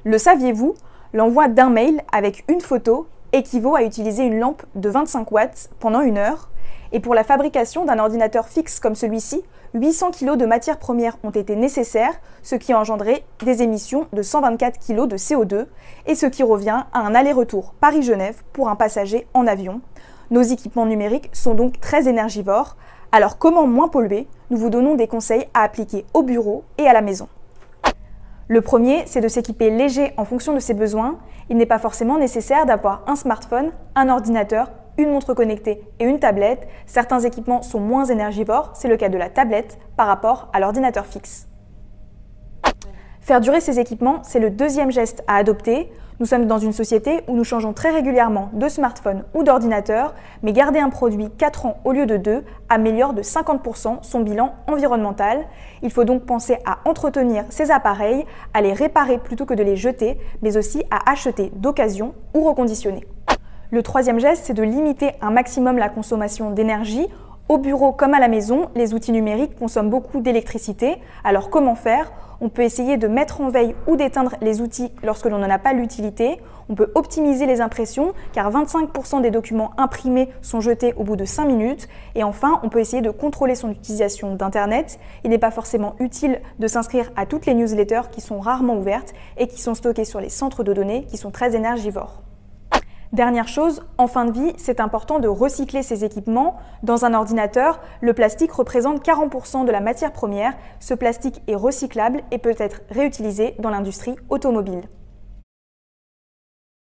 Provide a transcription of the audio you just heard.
Le saviez-vous? L'envoi d'un mail avec une photo équivaut à utiliser une lampe de 25 watts pendant 1 heure. Et pour la fabrication d'un ordinateur fixe comme celui-ci, 800 kg de matières premières ont été nécessaires, ce qui a engendré des émissions de 124 kg de CO2 et ce qui revient à un aller-retour Paris-Genève pour un passager en avion. Nos équipements numériques sont donc très énergivores. Alors comment moins polluer? Nous vous donnons des conseils à appliquer au bureau et à la maison. Le premier, c'est de s'équiper léger en fonction de ses besoins. Il n'est pas forcément nécessaire d'avoir un smartphone, un ordinateur, une montre connectée et une tablette. Certains équipements sont moins énergivores, c'est le cas de la tablette par rapport à l'ordinateur fixe. Faire durer ces équipements, c'est le deuxième geste à adopter. Nous sommes dans une société où nous changeons très régulièrement de smartphone ou d'ordinateur, mais garder un produit 4 ans au lieu de 2 améliore de 50% son bilan environnemental. Il faut donc penser à entretenir ces appareils, à les réparer plutôt que de les jeter, mais aussi à acheter d'occasion ou reconditionner. Le troisième geste, c'est de limiter un maximum la consommation d'énergie. Au bureau comme à la maison, les outils numériques consomment beaucoup d'électricité. Alors comment faire? On peut essayer de mettre en veille ou d'éteindre les outils lorsque l'on n'en a pas l'utilité. On peut optimiser les impressions car 25% des documents imprimés sont jetés au bout de 5 minutes. Et enfin, on peut essayer de contrôler son utilisation d'Internet. Il n'est pas forcément utile de s'inscrire à toutes les newsletters qui sont rarement ouvertes et qui sont stockées sur les centres de données qui sont très énergivores. Dernière chose, en fin de vie, c'est important de recycler ces équipements. Dans un ordinateur, le plastique représente 40% de la matière première. Ce plastique est recyclable et peut être réutilisé dans l'industrie automobile.